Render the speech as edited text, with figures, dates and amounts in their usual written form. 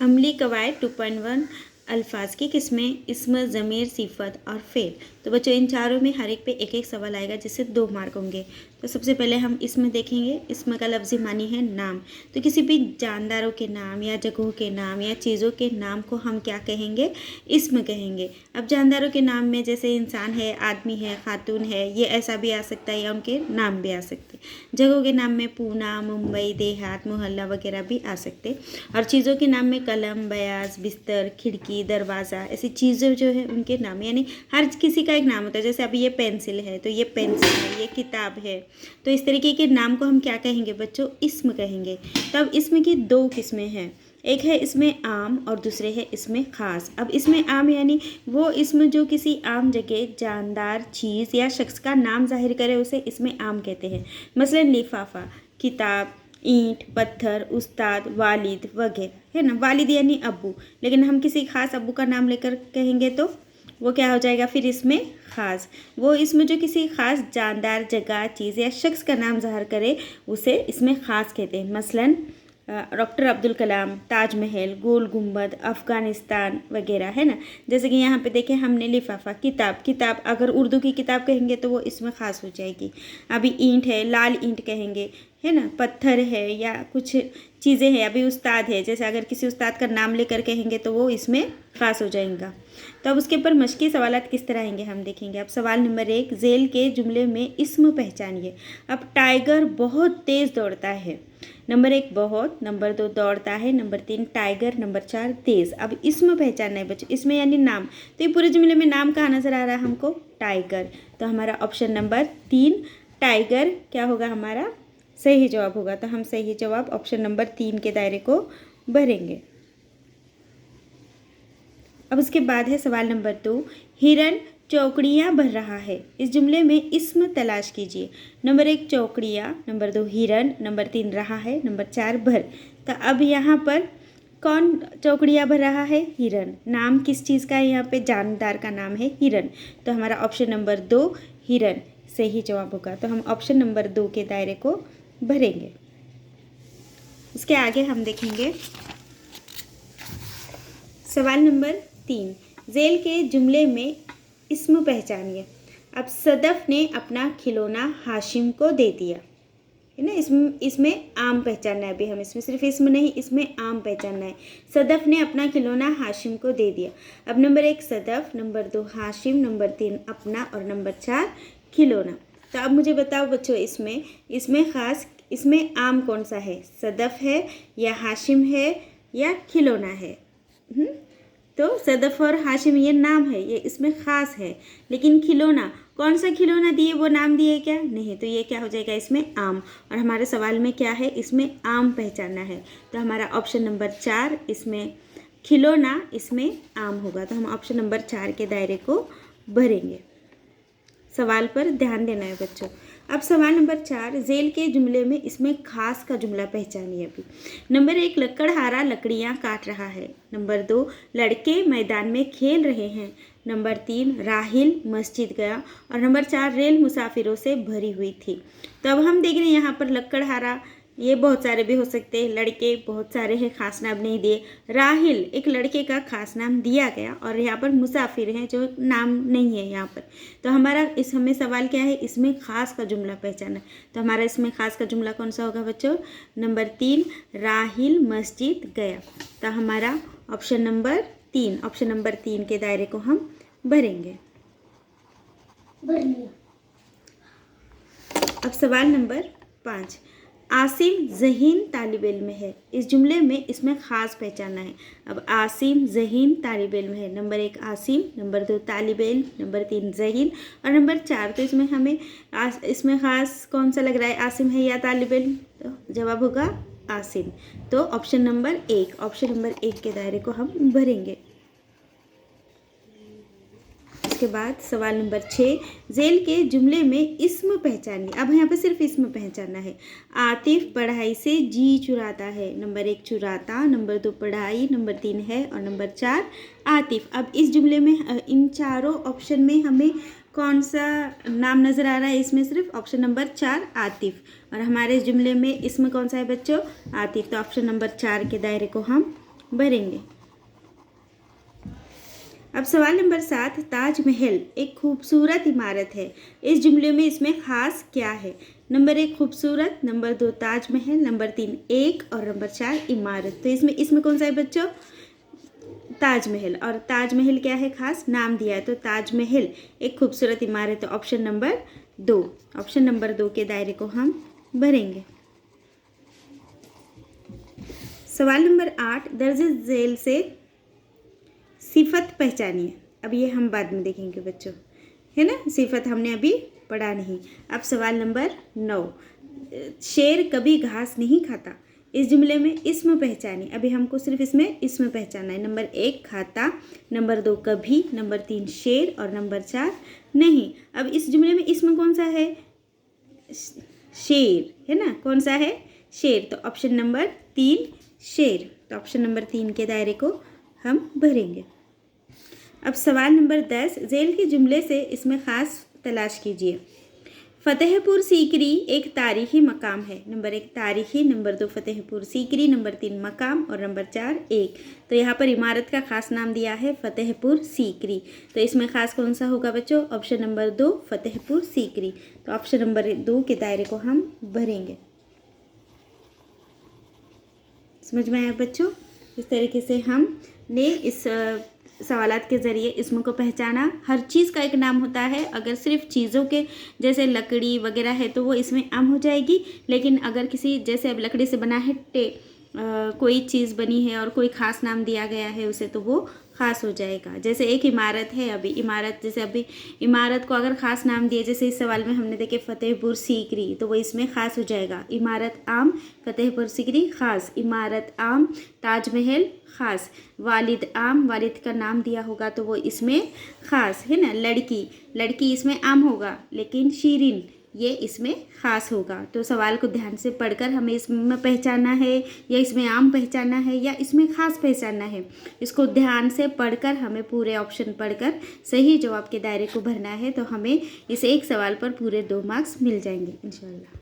अमली कवायद 2.1 अल्फाज की किस्में इस्म, ज़मीर, सिफ़त और फ़ेल। तो बच्चों इन चारों में हर एक पे एक एक सवाल आएगा जिससे 2 मार्क होंगे। तो सबसे पहले हम इस्म देखेंगे। इस्म का लफ्ज़ी मानी है नाम। तो किसी भी जानदारों के नाम या जगहों के नाम या चीज़ों के नाम को हम क्या कहेंगे? इस्म कहेंगे। अब जानदारों के नाम में जैसे इंसान है, आदमी है, खातून है, ये ऐसा भी आ सकता है या उनके नाम भी आ सकते हैं। जगहों के नाम में पूना, मुंबई, देहात, मोहल्ला वगैरह भी आ सकते। और चीज़ों के नाम में कलम, बयाज, बिस्तर, खिड़की, दरवाज़ा, ऐसी चीज़ें जो है उनके नाम, यानी हर किसी का एक नाम होता है। जैसे अभी ये पेंसिल है तो ये पेंसिल है, ये किताब है। तो इस तरीके के नाम को हम क्या कहेंगे बच्चों? इस्म कहेंगे। तो अब इसमें की 2 किस्में हैं। एक है इसमें आम और दूसरे है इसमें ख़ास। अब इसमें आम यानी वो इसमें जो किसी आम जगह, जानदार, चीज़ या शख्स का नाम जाहिर करे उसे इसमें आम कहते हैं। मसलन लिफाफा, किताब, ईंट, पत्थर, उस्ताद, वालिद वगैरह, है ना। वालिद यानी अब्बू, लेकिन हम किसी खास अब्बू का नाम लेकर कहेंगे तो वो क्या हो जाएगा फिर इसमें ख़ास। वो इसमें जो किसी ख़ास जानदार जगह, चीज़ या शख्स का नाम ज़ाहिर करे उसे इसमें ख़ास कहते हैं। मसलन डॉक्टर अब्दुल कलाम, ताजमहल, गोल गुंबद, अफ़गानिस्तान वगैरह, है ना। जैसे कि यहाँ पे देखें हमने लिफाफा, किताब, किताब अगर उर्दू की किताब कहेंगे तो वो इसमें ख़ास हो जाएगी। अभी ईंट है, लाल ईंट कहेंगे, है ना। पत्थर है या कुछ चीज़ें हैं। अभी उस्ताद है, जैसे अगर किसी उस्ताद का नाम लेकर कहेंगे तो वो इसमें ख़ास हो जाएगा। तो अब उसके ऊपर मश्की सवालात किस तरह आएंगे हम देखेंगे। अब सवाल नंबर 1, झेल के जुमले में इस्म पहचानिए। अब टाइगर बहुत तेज़ दौड़ता है। नंबर 1 बहुत, नंबर 2 दौड़ता है, नंबर 3 टाइगर, नंबर 4 तेज़। अब इसमें पहचानना है बच्चों, इसमें यानी नाम। तो ये पूरे जुमले में नाम कहाँ नज़र आ रहा है हमको? टाइगर। तो हमारा ऑप्शन नंबर 3 टाइगर क्या होगा? हमारा सही जवाब होगा। तो हम सही जवाब ऑप्शन नंबर 3 के दायरे को भरेंगे। अब उसके बाद है सवाल नंबर 2, हिरन चौकड़ियाँ भर रहा है। इस जुमले में इस्म तलाश कीजिए। नंबर 1 चौकड़ियाँ, नंबर 2 हिरन, नंबर 3 रहा है, नंबर 4 भर। तो अब यहाँ पर कौन चौकड़ियाँ भर रहा है? हिरन। नाम किस चीज़ का है? यहाँ पे जानदार का नाम है हिरन। तो हमारा ऑप्शन नंबर 2 हिरन सही जवाब होगा। तो हम ऑप्शन नंबर 2 के दायरे को भरेंगे। उसके आगे हम देखेंगे सवाल नंबर 3, झेल के जुमले में इस्म पहचानिए। अब सदफ ने अपना खिलौना हाशिम को दे दिया, है ना। इसमें आम पहचानना है। अभी हम इसमें सिर्फ इस्म नहीं, इसमें आम पहचानना है। सदफ ने अपना खिलौना हाशिम को दे दिया। अब number 1 Sadaf, number 2 Hashim, number 3 अपना और नंबर 4 खिलौना। तो अब मुझे बताओ बच्चों, इसमें ख़ास, इसमें आम कौन सा है? सदफ है या हाशिम है या खिलौना है? तो सदफ और हाशिम ये नाम है, ये इसमें ख़ास है। लेकिन खिलौना, कौन सा खिलौना दिए? वो नाम दिए क्या? नहीं। तो ये क्या हो जाएगा? इसमें आम। और हमारे सवाल में क्या है? इसमें आम पहचानना है। तो हमारा ऑप्शन नंबर 4 इसमें खिलौना, इसमें आम होगा। तो हम ऑप्शन नंबर 4 के दायरे को भरेंगे। सवाल पर ध्यान देना है बच्चों। अब सवाल नंबर 4, झेल के जुमले में इसमें खास का जुमला पहचानिए। अभी नंबर 1 लकड़हारा लकड़ियाँ काट रहा है। नंबर 2 लड़के मैदान में खेल रहे हैं। नंबर 3 राहिल मस्जिद गया। और नंबर 4 रेल मुसाफिरों से भरी हुई थी। तो अब हम देख रहे हैं यहाँ पर लकड़हारा, ये बहुत सारे भी हो सकते हैं। लड़के बहुत सारे हैं, खास नाम नहीं दिए। राहिल एक लड़के का खास नाम दिया गया। और यहाँ पर मुसाफिर हैं जो नाम नहीं है यहाँ पर। तो हमारा हमें सवाल क्या है? इसमें खास का जुमला पहचाना। तो हमारा इसमें खास का जुमला कौन सा होगा बच्चों? नंबर 3 राहिल मस्जिद गया। तो हमारा ऑप्शन नंबर 3 के दायरे को हम भरेंगे। अब सवाल नंबर 5, आसिम ज़हीन तालिब इल्म है। इस जुमले में इसमें ख़ास पहचानना है। अब आसिम ज़हीन तालिब इल्म है। नंबर 1 आसिम, नंबर 2 तालिब इल्म, नंबर 3 ज़हीन और नंबर 4। तो इसमें हमें इसमें ख़ास कौन सा लग रहा है? आसिम है या तालिब इल्म? तो जवाब होगा आसिम। तो ऑप्शन नंबर 1 के दायरे को हम भरेंगे। उसके बाद सवाल नंबर 6, झेल के जुमले में इस्म पहचानिए। अब यहाँ पे सिर्फ इस्म पहचानना है। आतिफ पढ़ाई से जी चुराता है। नंबर 1 चुराता, नंबर 2 पढ़ाई, नंबर 3 है और नंबर 4 आतिफ। अब इस जुमले में इन चारों ऑप्शन में हमें कौन सा नाम नज़र आ रहा है? इसमें सिर्फ ऑप्शन नंबर 4 आतिफ। और हमारे जुमले में इसमें कौन सा है बच्चों? आतिफ। तो ऑप्शन नंबर 4 के दायरे को हम भरेंगे। अब सवाल नंबर 7, ताजमहल एक खूबसूरत इमारत है, इस जुमले में इसमें ख़ास क्या है? नंबर 1 खूबसूरत, नंबर 2 ताजमहल, नंबर 3 एक और नंबर 4 इमारत। तो इसमें कौन सा है बच्चों? ताजमहल। और ताजमहल क्या है? खास नाम दिया है, तो ताजमहल एक खूबसूरत इमारत है। ऑप्शन नंबर 2, ऑप्शन नंबर 2 के दायरे को हम भरेंगे। सवाल नंबर 8, दर्ज झेल से सिफत पहचानिए। अब ये हम बाद में देखेंगे बच्चों, है ना, सिफत हमने अभी पढ़ा नहीं। अब सवाल नंबर 9, शेर कभी घास नहीं खाता, इस जुमले में इस्म पहचानिए। अभी हमको सिर्फ इसमें इस्म पहचानना है। नंबर 1 खाता, नंबर 2 कभी, नंबर 3 शेर और नंबर 4 नहीं। अब इस जुमले में इस्म कौन सा है? शेर, है ना, कौन सा है? शेर। तो ऑप्शन नंबर 3 शेर। तो ऑप्शन नंबर 3 के दायरे को हम भरेंगे। अब सवाल नंबर 10, झेल के जुमले से इसमें ख़ास तलाश कीजिए। फतेहपुर सीकरी एक तारीख़ी मकाम है। नंबर 1 तारीख़ी, नंबर 2 फतेहपुर सीकरी, नंबर 3 मकाम और नंबर 4 एक। तो यहाँ पर इमारत का ख़ास नाम दिया है फतेहपुर सीकरी। तो इसमें ख़ास कौन सा होगा बच्चों? Option number 2 Fatehpur Sikri. तो ऑप्शन नंबर 2 के दायरे को हम भरेंगे। समझ में आया बच्चों? इस तरीके से हमने इस सवालात के ज़रिए इसमों को पहचाना। हर चीज़ का एक नाम होता है। अगर सिर्फ चीज़ों के जैसे लकड़ी वगैरह है तो वो इसमें आम हो जाएगी, लेकिन अगर किसी जैसे अब लकड़ी से बना है कोई चीज़ बनी है और कोई ख़ास नाम दिया गया है उसे, तो वो ख़ास हो जाएगा। जैसे एक इमारत है, अभी इमारत जैसे अभी इमारत को अगर ख़ास नाम दिए, जैसे इस सवाल में हमने देखे फतेहपुर सीकरी, तो वो इसमें ख़ास हो जाएगा। इमारत आम, फतेहपुर सीकरी ख़ास, इमारत आम, ताजमहल ख़ास, वालिद आम, वालिद का नाम दिया होगा तो वो इसमें ख़ास, है ना। लड़की, लड़की इसमें आम होगा, लेकिन शीरीन ये इसमें ख़ास होगा। तो सवाल को ध्यान से पढ़कर हमें इसमें पहचानना है, या इसमें आम पहचानना है, या इसमें ख़ास पहचानना है। इसको ध्यान से पढ़कर हमें पूरे ऑप्शन पढ़कर सही जवाब के दायरे को भरना है। तो हमें इस एक सवाल पर पूरे 2 मार्क्स मिल जाएंगे इंशाल्लाह।